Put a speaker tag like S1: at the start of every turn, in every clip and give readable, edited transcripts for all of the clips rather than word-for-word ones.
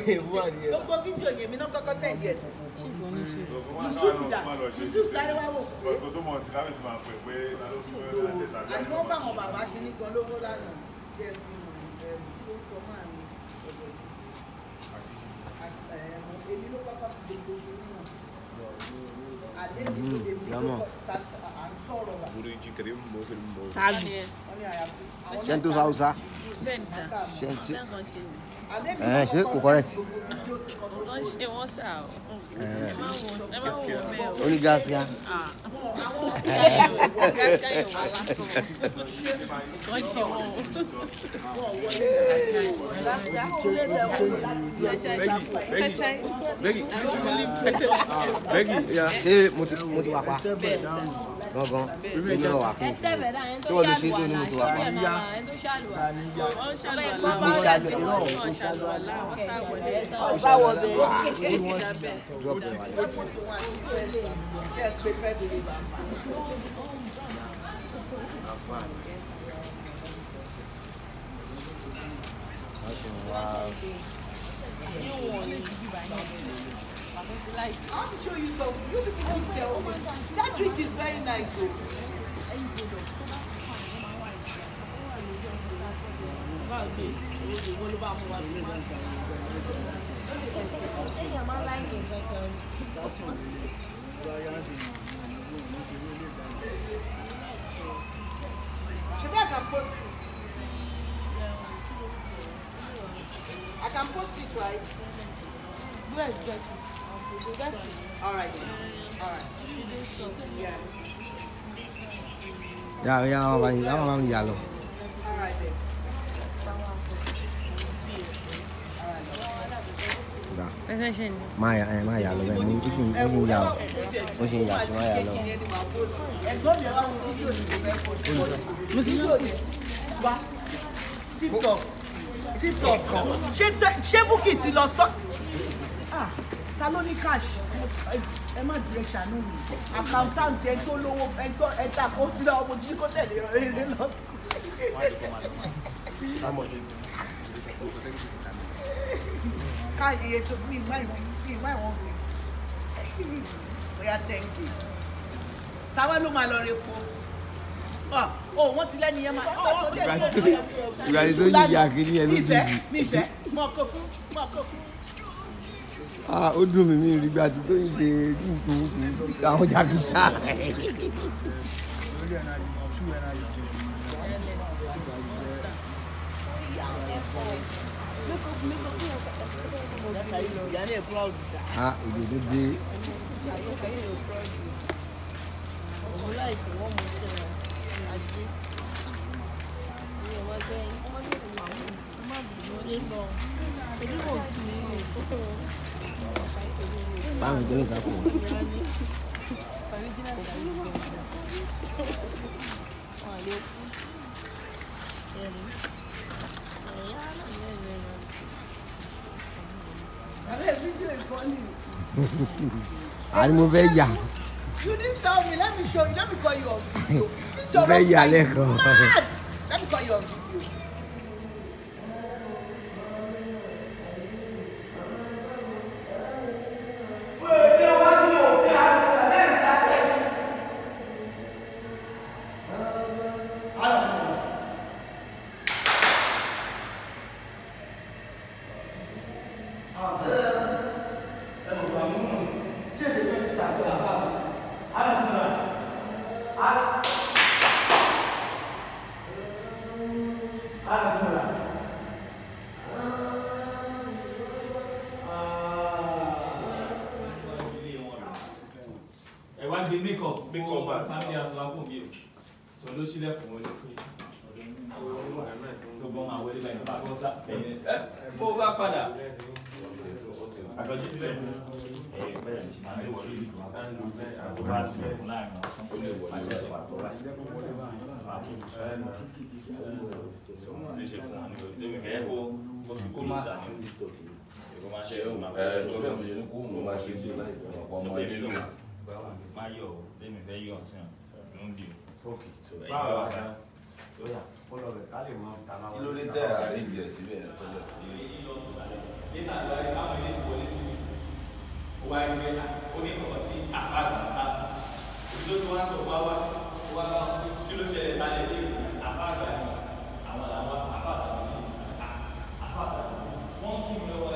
S1: Gbogbo fídíò yẹn mi náà kọ́kọ́ send yes. Yusuf sáré wá wò pé. Àdúgbò bá àwọn bàbá kìíní kan lówó lánàá. Ṣé ẹ fi orúkọ máa mi? Èmi ló kọ́kọ́ fi gbogbo náà. Àlẹ́ mi ló dé mi ló kọ́ à ń sọ̀rọ̀ wà.
S2: Shentu Sausa. Ṣé kò correct? Only gas ya. Ṣé mo ti wà pa? Gangan. Èmi lọ wà kú. Tí wọ́n lè ṣe tó ní mo ti wà pa.
S1: I'll show you some. You people can tell me. That drink is very nice though. I can post it, right? Where is Becky? All right. All right. Yeah.
S2: Yeah,
S1: All right then.
S2: Maya lo bẹ́ẹ̀ mo ṣì ń yà ó ṣì ń yà sí Maya lọ.
S1: TikTok ṣé Bukky ti lọ sọ. Ta ló ní cash? Ẹ má direct ṣàánú mi. Accountant ẹ tó lówó ẹ ta kó sílẹ̀ ọmọ tí kò tẹ̀lé eré lọ sí. Káyé tó bí ìmáì wọn gbé. Bóyá 10K. Táwa ló máa lọ rẹ po. Wọ́n ti lẹ́nu yẹn máa.
S2: Ìgbà tí tó yí ìyá kiri ẹ ló dì í.
S1: Mi fẹ́ mọ̀ kó fún.
S2: Ó dùn mí rí gbà tí tó yí ṣe dùnkùn àwọn jàkíṣà. Òjò tó dé. Báwo ni ìsàkó? Àní mo fẹ́ yà.
S1: You didn't tell me. Let me show you. Let me call you on video.
S2: Mo fẹ́ yà lẹ́kọ̀ọ́.
S1: Let me call you on video.
S3: Kí ló dé tẹ́ àríyìn síbẹ̀ tẹ́lẹ̀? Later, we are able to police me. We are only committing a part of that. Those ones who are kilo share the a part of one kilo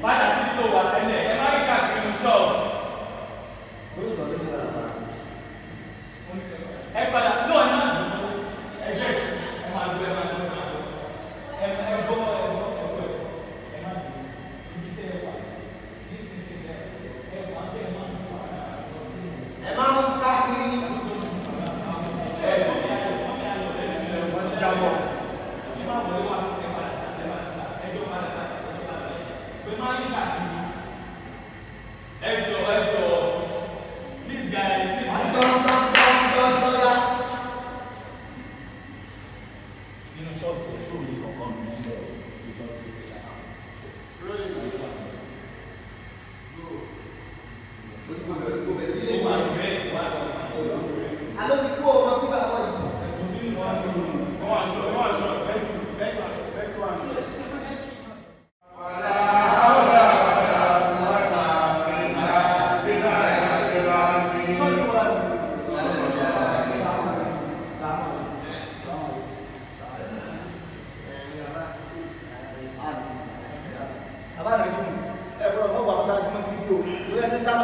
S4: padà sí tó wà tẹ́lẹ̀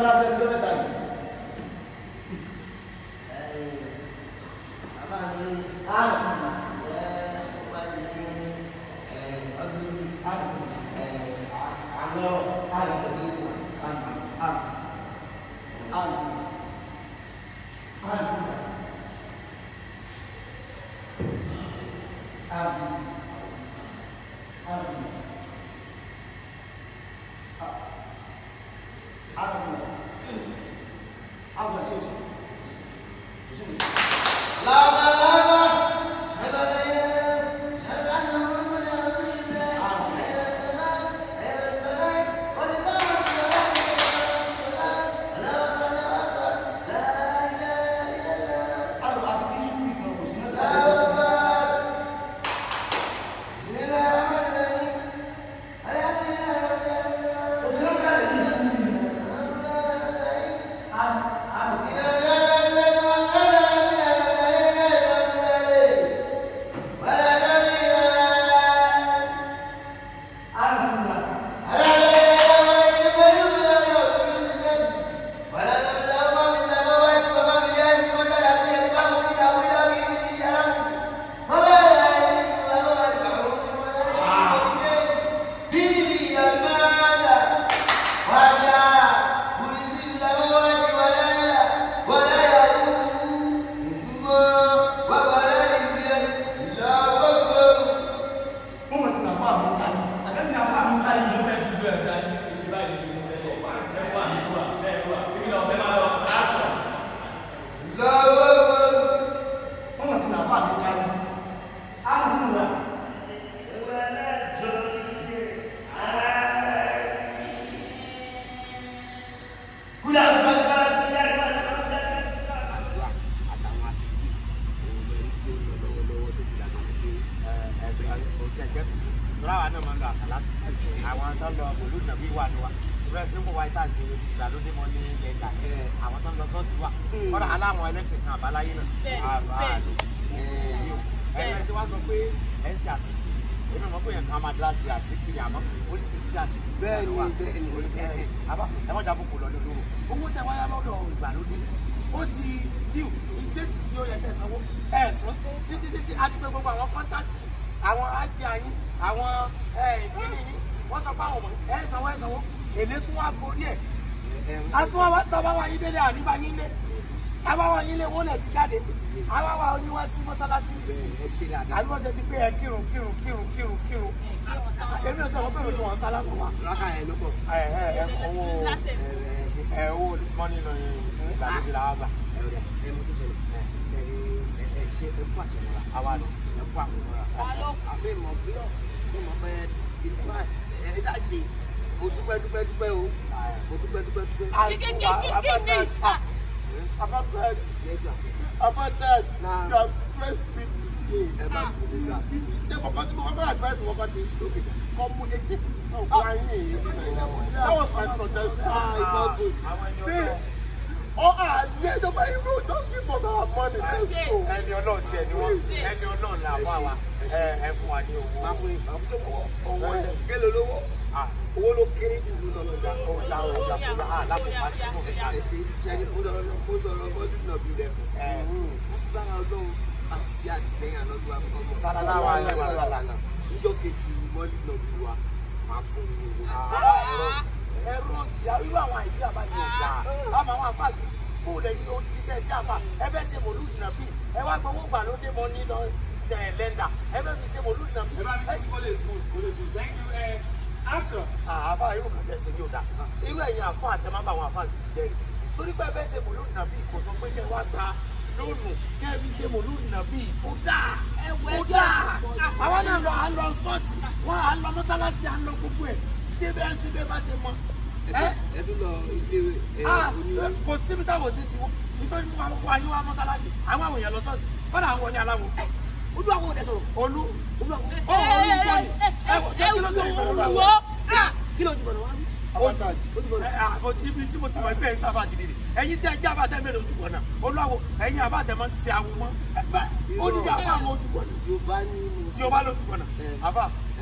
S4: mọ́sálásí ẹni tó mẹ́ta yìí.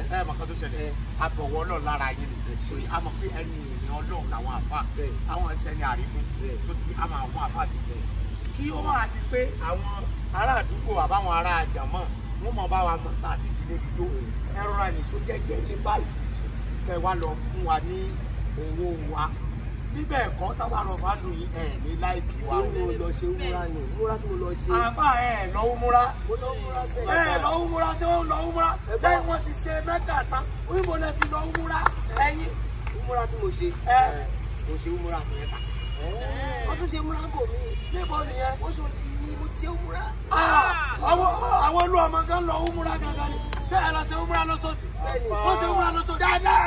S4: mọ̀ kan tó ṣẹlẹ̀ àbọ̀wọ́ náà lára yín ni a mọ̀ pé ẹni ènìyàn ọlọ́run làwọn àfà àwọn ẹsẹ̀ ni àrífín tó ti a máa wọ́n àfà dìde kí ó máa di pé àwọn ará àdúgbò àbáwọn ará àjàmọ́ wọ́n mọ̀ bá wa mọ̀ tá a sì ti débi tó ẹ̀rọ àìníṣó gẹ́gẹ́ ní báyìí kẹ́ wá lọ fún wa ní owó wa níbẹ̀ ẹ̀kọ́ táwa lọ bá lù yín ní láìpì wa.
S2: mo lọ ṣe múra ni múra tí mo lọ ṣe.
S4: àbá lọ́wọ́ múra. mo lọ́wọ́ múra sẹ́yìn. lọ́wọ́ múra ṣé wọ́n lọ́wọ́ múra. lẹ́yìn wọ́n ti ṣe mẹ́ta tán oníbo náà ti lọ́wọ́ múra ẹ̀yìn.
S2: múra tí mo ṣe. mo ṣe múra mẹ́ta. wọ́n tún ṣe múra bò mí.
S4: níbo nìyẹn.
S2: wọ́n sọ ní mo ti ṣe múra.
S4: àwọn olú ọmọ kan lọ́wọ́ múra gangan ni ṣé ẹ lọ ṣe múra lọ́sọ̀tì. wọ́n ṣe múra lọ́sọ̀tì. dáadáa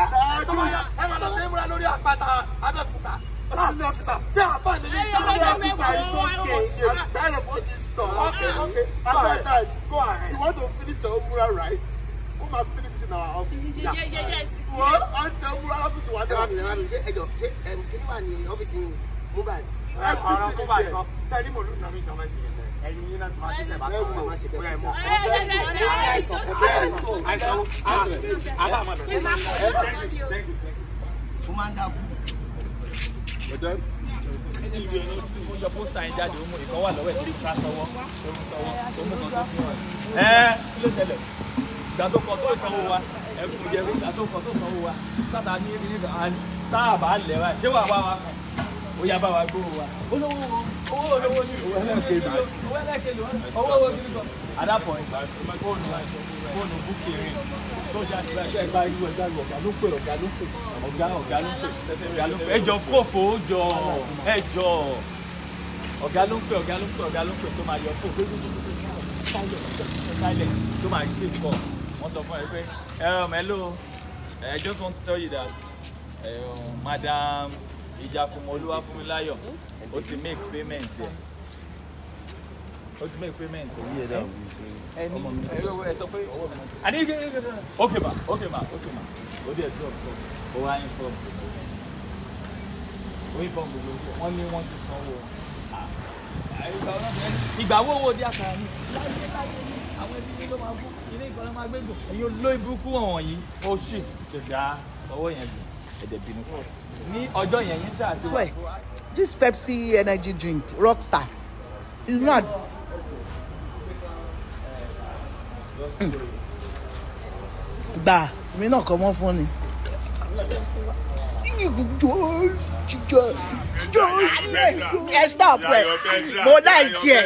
S4: ẹ máa lọ ṣe múra lórí àpáta Abẹ́òkúta. ṣé àpáta lè ṣe àpáta ìsókè
S5: kind of what this talk.
S4: Okay.
S5: After that,
S4: go ahead.
S5: You want to finish the Umura right? Come and finish it in our office.
S6: Yes.
S5: What? I tell Umura office to
S2: Ṣé ẹjọ́ ṣé kí ni wà ní ọ́fíìsì mobile?
S4: ọ̀rọ̀ kó bá ìtọ́ sẹ́ni mo lù nàmí ìjọba ẹ̀sìn ẹ̀yìn yín náà ti máa ṣe tẹ̀ bá sọ̀rọ̀ máa ṣe bẹ́ẹ̀ mọ́.
S2: Mo máa ń dàgbù.
S3: ìwé ó yọ pósítà yẹn jáde ó mú ìkan wà lọ́wọ́ ẹ̀ tó ká sọ́wọ́ tó mú kan tó fi hàn. Kí ló tẹ̀lẹ̀? Ìgbà tó kọ tó sanwó wa ẹ̀kún jẹ́ ìgbà tó kọ tó sanwó wa tàtà ní ibi nígbà tá a bá lẹ̀ wá ṣé wàá wá wa kàn ó yá bá wa gbówó wa. Owó olówó ní owó ẹlẹ́kẹ̀lẹ́ owó owó kiri kan. At that point fóònù búkìrì social media ṣe ẹgbà irú ẹgbà irú ọ̀gá ló pè ẹjọ́ fòfò ẹjọ́ ọ̀gá ló ń pè tó máa yọ fòfò silent tó máa ṣe kọ́ wọ́n sọ fún ẹ pé hello I just want to tell you that Madam Ijakumoluwa Fúnmiláyọ̀ ó ti make payment yẹ. Okay ma. O de drop. O wa inform. Wọ́n ní wọ́n ti sanwó. Ìgbà wo di àkàrà ni? Àwọn ẹbí ló máa bú. Ilé ìkọ́lé máa gbé gùn. Ẹ̀yin olóyìn burúkú wọ̀nyí. Ó ṣì ṣèdá ọwọ́ yẹn gùn. Ẹ̀dẹ̀ bínú kọ́. Ní ọjọ́ yẹn ṣáà ti wà.
S1: This Pepsi energy drink, Rockstar, is not. Gbà mí náà kọ́ mọ́ fún ni. Ẹ stop ẹ, mo like ẹ.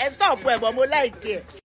S1: Ẹ stop ẹ, but mo like ẹ.